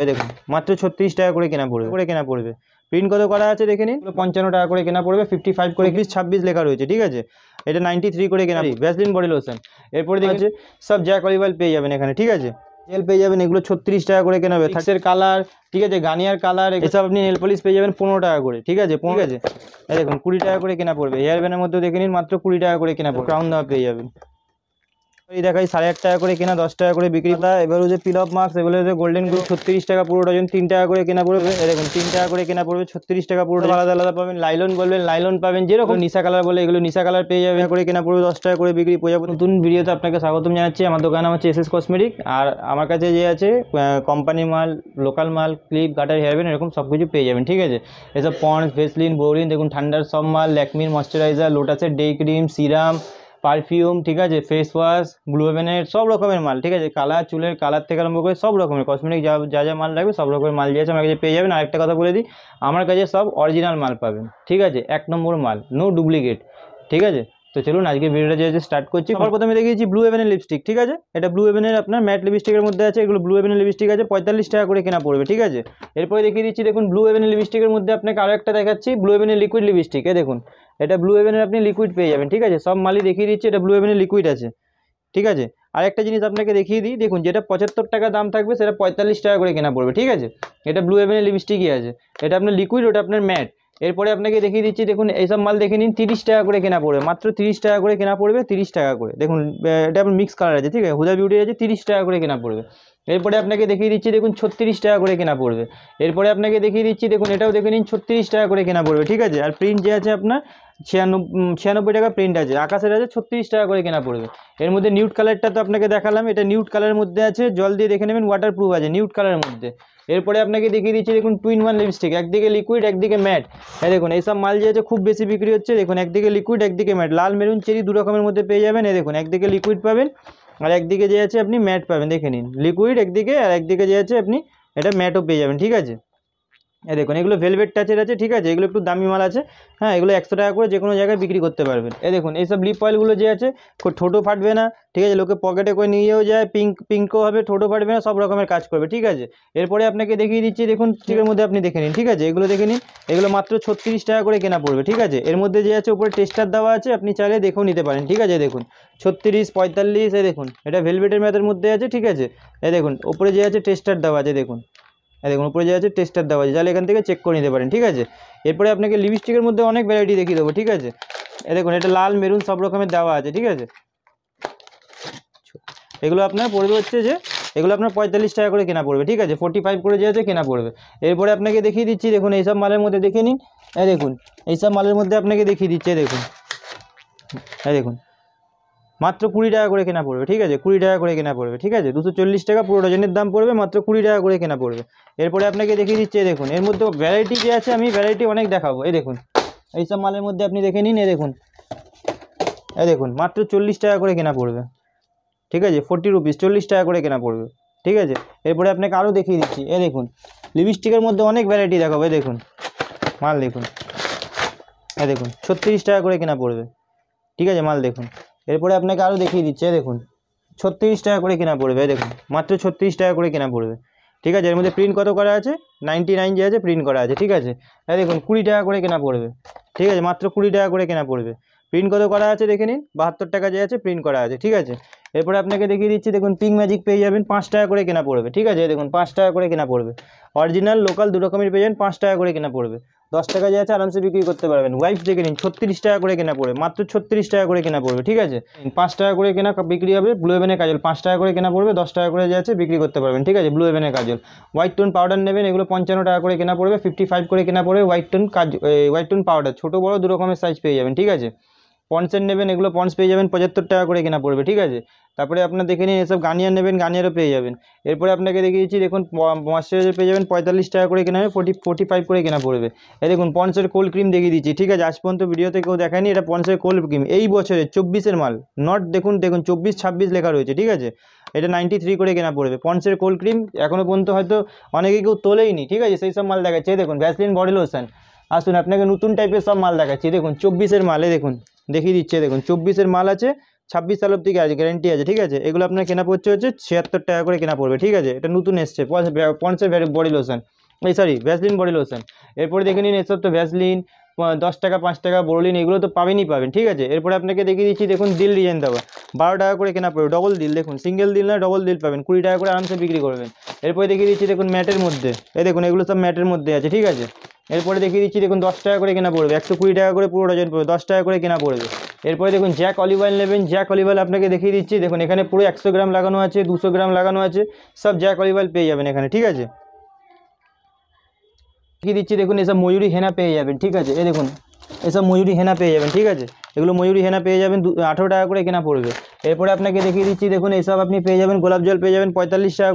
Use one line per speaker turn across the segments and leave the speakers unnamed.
এই দেখুন মাত্র 36 টাকা করে কেনা পড়বে প্রিন্ট কত করা আছে দেখে নিন 55 টাকা করে কেনা পড়বে 55 করে 26 লেখা রয়েছে ঠিক আছে এটা 93 করে কেনা ভ্যাসলিন বডি লোশন এরপরে দেখছে সব জ্যাক অলিভ পেয়ে যাবেন এখানে ঠিক আছে তেল পেয়ে যাবেন এগুলো 36 টাকা করে কেনা হবে থাক্সের কালার ঠিক আছে গার্নিয়ার কালার এসব আপনি নেল পলিশ পেয়ে যাবেন 15 টাকা করে ঠিক আছে এই দেখুন 20 টাকা করে কেনা পড়বে হেয়ার ব্যান্ডের মধ্যে দেখে নিন মাত্র 20 টাকা করে কেনা পড়বে ক্রাউন দেওয়া পেয়ে যাবেন এই দেখাই 8.5 টাকা করে কেনা 10 টাকা করে বিক্রি হয় এবার যে পিল অফ মার্কস এগুলো গোল্ডেন গ্রুপ 36 টাকা পুরো ডজন 3 টাকা করে কেনা পড়বে এই দেখুন 3 টাকা করে কেনা পড়বে 36 টাকা পুরো আলাদা আলাদা পাবেন লাইলন বলবেন লাইলন পাবেন যেরকম নিশা কালার বলে এগুলো নিশা কালার পেয়ে যাবেন করে কেনা পড়বে 10 টাকা করে বিক্রি পেয়ে যাবেন নতুন ভিডিওতে আপনাকে স্বাগতম জানাচ্ছি আমার দোকান হচ্ছে এসএস কসমেটিক আর আমার কাছে যে আছে কোম্পানি মাল লোকাল মাল ক্লিপ গাটার হেয়ার ব্যান্ড এরকম সব কিছু পেয়ে যাবেন ঠিক আছে এসব পন্ডস ভেসলিন বোরিন দেখুন ঠান্ডার সব মাল ল্যাকমির ময়শ্চারাইজার লোটাসের ডে ক্রিম সিরাম পারফিউম ঠিক আছে ফেস ওয়াশ ব্লু হেভেনের সব রকমের মাল ঠিক আছে কালার চুলের কালার থেকে আরম্ভ করে সব রকমের কসমেটিক যা যা মাল লাগবে সব রকমের মাল যে আছে আমার কাছে পেয়ে যাবেন আরেকটা কথা বলে দিই আমার কাছে সব অরিজিনাল মাল পাবেন ঠিক আছে 1 নম্বর মাল নো ডুপ্লিকেট ঠিক আছে তো চলুন আজকে ভিডিওটা যে স্টার্ট করছি সবার প্রথমে দেখিয়েছি ব্লু হেভেনের লিপস্টিক ঠিক আছে এটা ব্লু হেভেনের আপনার ম্যাট লিপস্টিকের মধ্যে আছে এগুলো ব্লু হেভেনের লিপস্টিক আছে 45 টাকা করে কেনা পড়বে ঠিক আছে এরপরে দেখিয়ে দিচ্ছি দেখুন ব্লু হেভেনের লিপস্টিকের মধ্যে আপনাকে আরও একটা দেখাচ্ছি ব্লু হেভেনের লিকুইড লিপস্টিক দেখুন এটা ব্লু হেভেনের আপনি লিকুইড পেয়ে যাবেন ঠিক আছে সব মালই দেখিয়ে দিচ্ছি এটা ব্লু হেভেনের লিকুইড আছে ঠিক আছে আর একটা জিনিস আপনাকে দেখিয়ে দিই দেখুন যেটা 75 টাকা দাম থাকবে সেটা 45 টাকা করে কেনা পড়বে ঠিক আছে এটা ব্লু হেভেনের লিপস্টিকই আছে এটা আপনার লিকুইড ওটা আপনার ম্যাট এরপরে আপনাকে দেখিয়ে দিচ্ছি দেখুন এইসব মাল দেখে নিন 30 টাকা করে কেনা পড়বে মাত্র 30 টাকা করে কেনা পড়বে 30 টাকা করে দেখুন এটা আপনার মিক্স কালার আছে ঠিক আছে হুদা বিউটি আছে 30 টাকা করে কেনা পড়বে এরপরে আপনাকে দেখিয়ে দিচ্ছি দেখুন 36 টাকা করে কেনা পড়বে এরপরে আপনাকে দেখিয়ে দিচ্ছি দেখুন এটাও দেখে নিন 36 টাকা করে কেনা পড়বে ঠিক আছে আর প্রিন্ট যে আছে আপনার 96 টাকা প্রিন্ট আছে আকাশের আছে 36 টাকা করে কেনা পড়বে এর মধ্যে নিউড কালারটা তো আপনাকে দেখালাম এটা নিউড কালারের মধ্যে আছে জল দিয়ে দেখে নেবেন ওয়াটারপ্রুফ আছে নিউড কালারের মধ্যে এরপরে আপনাকে দেখিয়ে দিচ্ছি দেখুন 2-in-1 লিপস্টিক একদিকে লিকুইড একদিকে ম্যাট দেখুন এইসব মাল যে আছে খুব বেশি বিক্রি হচ্ছে দেখুন একদিকে লিকুইড একদিকে ম্যাট লাল মেরুন চেরি দু রকমের মধ্যে পেয়ে যাবেন দেখুন একদিকে লিকুইড পাবেন আর একদিকে যে আছে আপনি ম্যাট পাবেন দেখে নিন লিকুইড একদিকে আর একদিকে যে আছে আপনি এটা ম্যাটও পেয়ে যাবেন ঠিক আছে দেখুন এগুলো ভেলভেট টাচের আছে ঠিক আছে এগুলো একটু দামি মাল আছে হ্যাঁ এগুলো 100 টাকা করে যে কোনো জায়গায় বিক্রি করতে পারবেন দেখুন এইসব লিপ অয়েলগুলো যে আছে ঠোঁটো ফাটবে না ঠিক আছে লোকে পকেটে করে নিয়েও যায় পিঙ্কও হবে ঠোঁটো ফাটবে না সব রকমের কাজ করবে ঠিক আছে এরপরে আপনাকে দেখিয়ে দিচ্ছি দেখুন টিকের মধ্যে আপনি দেখে নিন ঠিক আছে এগুলো দেখে নিন এগুলো মাত্র 36 টাকা করে কেনা পড়বে ঠিক আছে এর মধ্যে যে আছে উপরে টেস্টার দেওয়া আছে আপনি চাইলে দেখেও নিতে পারেন ঠিক আছে দেখুন 36 45 দেখুন এটা ভেলভেটের ম্যাথের মধ্যে আছে ঠিক আছে দেখুন উপরে যে আছে টেস্টার দেওয়া আছে দেখুন দেখুন উপরে যে আছে টেস্টার দেওয়া আছে তাহলে এখান থেকে চেক করে নিতে পারেন ঠিক আছে এরপরে আপনাকে লিপস্টিকের মধ্যে অনেক ভ্যারাইটি দেখিয়ে দেবো ঠিক আছে দেখুন এটা লাল মেরুন সব রকমের দেওয়া আছে ঠিক আছে এগুলো আপনার পড়বে হচ্ছে যে এগুলো আপনার 45 টাকা করে কেনা পড়বে ঠিক আছে 45 করে যে আছে কেনা পড়বে এরপরে আপনাকে দেখিয়ে দিচ্ছি দেখুন এইসব মালের মধ্যে দেখে নিন দেখুন এইসব মালের মধ্যে আপনাকে দেখিয়ে দিচ্ছে দেখুন দেখুন মাত্র 20 টাকা করে কেনা পড়বে ঠিক আছে 20 টাকা করে কেনা পড়বে ঠিক আছে 240 টাকা পুরো ডজনের দাম পড়বে মাত্র 20 টাকা করে কেনা পড়বে এরপরে আপনাকে দেখিয়ে দিচ্ছে দেখুন এর মধ্যে ভ্যারাইটি যে আছে আমি ভ্যারাইটি অনেক দেখাবো দেখুন এইসব মালের মধ্যে আপনি দেখে নিন দেখুন দেখুন মাত্র 40 টাকা করে কেনা পড়বে ঠিক আছে 40 রুপিস 40 টাকা করে কেনা পড়বে ঠিক আছে এরপরে আপনাকে আরও দেখিয়ে দিচ্ছি দেখুন লিপস্টিকের মধ্যে অনেক ভ্যারাইটি দেখাবো দেখুন মাল দেখুন দেখুন 36 টাকা করে কেনা পড়বে ঠিক আছে মাল দেখুন এরপরে আপনাকে আরও দেখিয়ে দিচ্ছে দেখুন 36 টাকা করে কেনা পড়বে দেখুন মাত্র 36 টাকা করে কেনা পড়বে ঠিক আছে এর মধ্যে প্রিন্ট কত করা আছে 99 যে আছে প্রিন্ট করা আছে ঠিক আছে দেখুন 20 টাকা করে কেনা পড়বে ঠিক আছে মাত্র 20 টাকা করে কেনা পড়বে প্রিন্ট কত করা আছে দেখে নিন 72 টাকা যে আছে প্রিন্ট করা আছে ঠিক আছে এরপরে আপনাকে দেখিয়ে দিচ্ছি দেখুন পিঙ্ক ম্যাজিক পেয়ে যাবেন 5 টাকা করে কেনা পড়বে ঠিক আছে দেখুন 5 টাকা করে কেনা পড়বে অরিজিনাল লোকাল দু রকমের পেয়ে যাবেন 5 টাকা করে কেনা পড়বে 10 টাকা যে আছে আরামসে বিক্রি করতে পারবেন ওয়াইফ দেখে নিন 36 টাকা করে কেনা পড়বে মাত্র 36 টাকা করে কেনা পড়বে ঠিক আছে 5 টাকা করে কেনা বিক্রি হবে ব্লু হেভেনের কাজল 5 টাকা করে কেনা পড়বে 10 টাকা করে যে আছে বিক্রি করতে পারবেন ঠিক আছে ব্লু হেভেনের কাজল হোয়াইট টোন পাউডার নেবেন এগুলো 55 টাকা করে কেনা পড়বে 55 করে কেনা পড়বে হোয়াইট টোন পাউডার ছোটো বড়ো দু রকমের সাইজ পেয়ে যাবেন ঠিক আছে পন্সের নেবেন এগুলো পন্স পেয়ে যাবেন 75 টাকা করে কেনা পড়বে ঠিক আছে তারপরে আপনার দেখে নিন এসব গার্নিয়ার নেবেন গার্নিয়ারও পেয়ে যাবেন এরপরে আপনাকে দেখিয়ে দিচ্ছি দেখুন ময়শ্চারাইজার পেয়ে যাবেন 45 টাকা করে কেনা হবে 45 করে কেনা পড়বে দেখুন পন্সের কোল্ড ক্রিম দেখিয়ে দিচ্ছি ঠিক আছে আজ পর্যন্ত ভিডিওতে কেউ দেখায়নি এটা পন্সের কোল্ড ক্রিম এই বছরে 24-এর মাল নট দেখুন 24-26 লেখা রয়েছে ঠিক আছে এটা 93 করে কেনা পড়বে পন্সের কোল্ড ক্রিম এখনও পর্যন্ত হয়তো অনেকে কেউ তোলেইনি ঠিক আছে সেই সব মাল দেখাচ্ছে দেখুন ভ্যাসলিন বডি লোশন আসুন আপনাকে নতুন টাইপের সব মাল দেখাচ্ছি দেখুন 24-এর মালে দেখুন দেখিয়ে দিচ্ছে দেখুন 24-এর মাল আছে 26 সাল অব্দি গ্যারেন্টি আছে, ঠিক আছে। এগুলো আপনার কেনা পড়ছে হচ্ছে 76 টাকা করে কেনা পড়বে, ঠিক আছে। এটা নতুন এসছে পন্ডসের body lotion, Vaseline body lotion. এরপরে দেখে নিন এসব তো ভ্যাসলিন 10 টাকা 5 টাকা বোরোলিন, এগুলো তো পাবেনই পাবেন, ঠিক আছে। এরপরে আপনাকে দেখিয়ে দিচ্ছি দেখুন দিল ডিজাইন দেওয়া 12 টাকা করে কেনা পড়বে, ডবল দিল, দেখুন সিঙ্গেল দিল না ডবল দিল পাবেন, 20 টাকা করে আরামসে বিক্রি করবেন। এরপরে দেখিয়ে দিচ্ছি দেখুন ম্যাটের মধ্যে, এই দেখুন এগুলো সব ম্যাটের মধ্যে আছে, ঠিক আছে। এরপরে দেখিয়ে দিচ্ছি দেখুন 10 টাকা করে কেনা পড়বে, 120 টাকা করে পুরো ডজন পড়বে, 10 টাকা করে কেনা পড়বে। এরপরে দেখুন জ্যাক অলিভ অয়েল নেবেন, জ্যাক অলিভ অয়েল আপনাকে দেখিয়ে দিচ্ছি দেখুন এখানে পুরো 100 গ্রাম লাগানো আছে, 200 গ্রাম লাগানো আছে, সব জ্যাক অলিভ অয়েল পেয়ে যাবেন এখানে, ঠিক আছে। দেখিয়ে দিচ্ছি দেখুন এসব ময়ূরী হেনা পেয়ে যাবেন, ঠিক আছে। এই দেখুন এসব ময়ূরী হেনা পেয়ে যাবেন, ঠিক আছে। এগুলো ময়ূরী হেনা পেয়ে যাবেন 18 টাকা করে কেনা পড়বে। এরপরে আপনাকে দেখিয়ে দিচ্ছি দেখুন এইসব আপনি পেয়ে যাবেন গোলাপ জল পেয়ে যাবেন 45 টাকা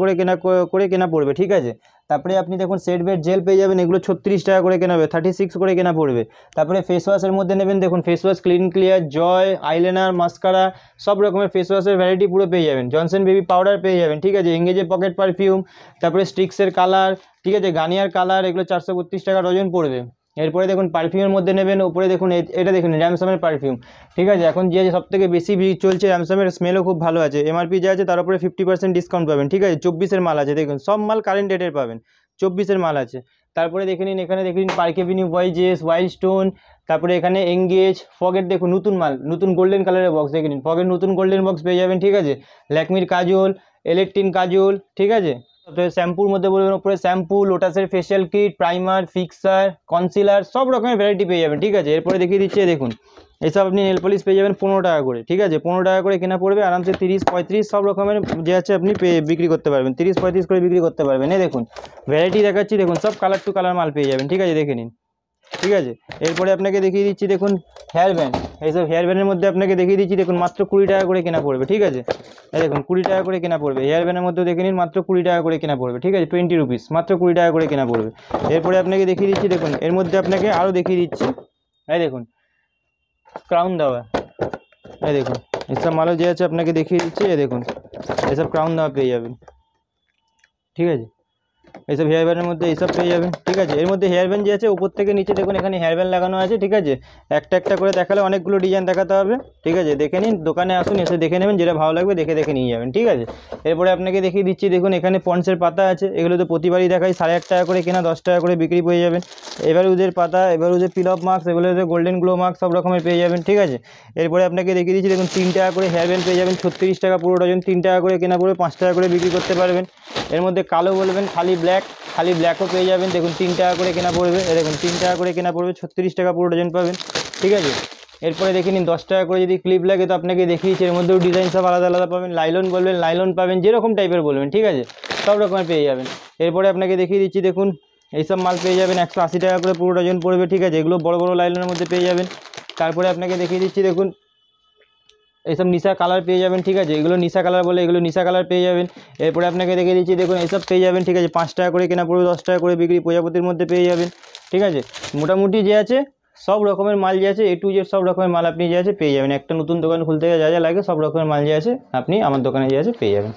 করে কেনা পড়বে, ঠিক আছে। তারপরে আপনি দেখুন সেট বেড জেল পেয়ে যাবেন, এগুলো 36 টাকা করে কেনা হবে, 36 করে কেনা পড়বে। তারপরে ফেস ওয়াশের মধ্যে নেবেন দেখুন ফেস ওয়াশ ক্লিন ক্লিয়ার, জয়, আইলাইনার, মাস্কারা, সব রকমের ফেস ওয়াশের ভ্যারাইটি পুরো পেয়ে যাবেন। জনসন বেবি পাউডার পেয়ে যাবেন, ঠিক আছে। এঙ্গেজের পকেট পারফিউম, তারপরে স্টিক্সের কালার, ঠিক আছে, গার্নিয়ার কালার, এগুলো 432 টাকা ডজন পড়বে। এরপরে দেখুন পারফিউমের মধ্যে নেবেন, ওপরে দেখুন এটা দেখুন র্যামসমের পারফিউম, ঠিক আছে। এখন যে সবথেকে বেশি চলছে র্যামসমের, স্মেলও খুব ভালো আছে, এমআরপি যা আছে তার উপরে 50% ডিসকাউন্ট পাবেন, ঠিক আছে। 24-এর মাল আছে, দেখুন সব মাল কারেন্ট ডেটের পাবেন, 24-এর মাল আছে। তারপরে দেখে নিন এখানে দেখে নিন park Avenue voyages, wild stone, তারপরে এখানে এঙ্গেজ, ফগের দেখুন নতুন মাল, নতুন গোল্ডেন কালারের বক্স দেখে নিন, ফগের নতুন গোল্ডেন বক্স পেয়ে যাবেন, ঠিক আছে। ল্যাকমির কাজল, এলেকট্রিন কাজল, ঠিক আছে। শ্যাম্পুর মধ্যে বলবেন ওপরে শ্যাম্পু, লোটাসের facial kit, primer, fixer, concealer, সব রকমের ভ্যারাইটি পেয়ে যাবেন, ঠিক আছে। এরপরে দেখিয়ে দিচ্ছি দেখুন এইসব আপনি নেল পলিশ পেয়ে যাবেন 15 টাকা করে, ঠিক আছে। 15 টাকা করে কেনা পড়বে, আরামসে 30-35 সব রকমের যে আছে আপনি বিক্রি করতে পারবেন, 30-35 করে বিক্রি করতে পারবেন। এই দেখুন ভ্যারাইটি দেখাচ্ছি, দেখুন সব কালার টু কালার মাল পেয়ে যাবেন, ঠিক আছে, দেখে নিন, ঠিক আছে। এরপরে আপনাকে দেখিয়ে দিচ্ছি দেখুন হেয়ার ব্যান্ড, এইসব হেয়ার ব্যান্ডের মধ্যে আপনাকে দেখিয়ে দিচ্ছি দেখুন মাত্র 20 টাকা করে কেনা পড়বে, ঠিক আছে। এই দেখুন 20 টাকা করে কেনা পড়বে, হেয়ার ব্যান্ডের মধ্যে দেখে নিন মাত্র 20 টাকা করে কেনা পড়বে, ঠিক আছে, 20 রুপিস, মাত্র 20 টাকা করে কেনা পড়বে। এরপরে আপনাকে দেখিয়ে দিচ্ছি দেখুন এর মধ্যে আপনাকে আরও দেখিয়ে দিচ্ছি, এই দেখুন ক্রাউন দেওয়া, এই দেখুন এসব মালও যে আছে আপনাকে দেখিয়ে দিচ্ছি, এই দেখুন এসব ক্রাউন দেওয়া পেয়ে যাবেন, ঠিক আছে। এইসব হেয়ার ব্যান্ডের মধ্যে এইসব পেয়ে যাবেন, ঠিক আছে। এর মধ্যে হেয়ার ব্যান্ড যে আছে উপর থেকে নিচে দেখুন এখানে হেয়ার ব্যান্ড লাগানো আছে, ঠিক আছে। একটা একটা করে দেখালে অনেকগুলো ডিজাইন দেখাতে হবে, ঠিক আছে। দেখে নিন, দোকানে আসুন, এসে দেখে নেবেন, যেটা ভালো লাগবে দেখে দেখে নিয়ে যাবেন, ঠিক আছে। এরপরে আপনাকে দেখিয়ে দিচ্ছি দেখুন এখানে পন্ডসের পাতা আছে, এগুলো তো প্রতিবারই দেখাই, 8.5 টাকা করে কেনা, 10 টাকা করে বিক্রি পেয়ে যাবেন। এবার ওদের পাতা, এবার ওদের পিল অফ মার্কস, এগুলো গোল্ডেন গ্লো মার্কস সব রকমের পেয়ে যাবেন, ঠিক আছে। এরপরে আপনাকে দেখিয়ে দিচ্ছি দেখুন 3 টাকা করে হেয়ার ব্যান্ড পেয়ে যাবেন, 36 টাকা পুরো ডজন, 3 টাকা করে কেনা পড়বে, 5 টাকা করে বিক্রি করতে পারবেন। এর মধ্যে কালো বলবেন, খালি ব্ল্যাকও পেয়ে যাবেন, দেখুন 3 টাকা করে কেনা পড়বে, দেখুন 3 টাকা করে কেনা পড়বে, 36 টাকা পুরো ডজন পাবেন, ঠিক আছে। এরপরে দেখে নিন 10 টাকা করে যদি ক্লিপ লাগে তো আপনাকে দেখিয়েছি, এর মধ্যেও ডিজাইন সব আলাদা আলাদা পাবেন, লাইলন বলবেন লাইলন পাবেন, যেরকম টাইপের বলবেন, ঠিক আছে, সব রকমের পেয়ে যাবেন। এরপরে আপনাকে দেখিয়ে দিচ্ছি দেখুন এইসব মাল পেয়ে যাবেন 180 টাকা করে পুরো ডজন পড়বে, ঠিক আছে। এগুলো বড় বড় লাইলনের মধ্যে পেয়ে যাবেন। তারপরে আপনাকে দেখিয়ে দিচ্ছি দেখুন এইসব নিশা কালার পেয়ে যাবেন, ঠিক আছে। এগুলো নিশা কালার বলে, এগুলো নিশা কালার পেয়ে যাবেন। এরপরে আপনাকে দেখিয়ে দিচ্ছি দেখুন এইসব পেয়ে যাবেন, ঠিক আছে। 5 টাকা করে কেনা পড়বে, 10 টাকা করে বিক্রি, প্রজাপতির মধ্যে পেয়ে যাবেন, ঠিক আছে। মোটামুটি যে আছে সব রকমের মাল যে আছে A to Z সব রকমের মাল আপনি যে আছে পেয়ে যাবেন। একটা নতুন দোকান খুলতে যা যা লাগে সব রকমের মাল যে আছে আপনি আমার দোকানে যে আছে পেয়ে যাবেন।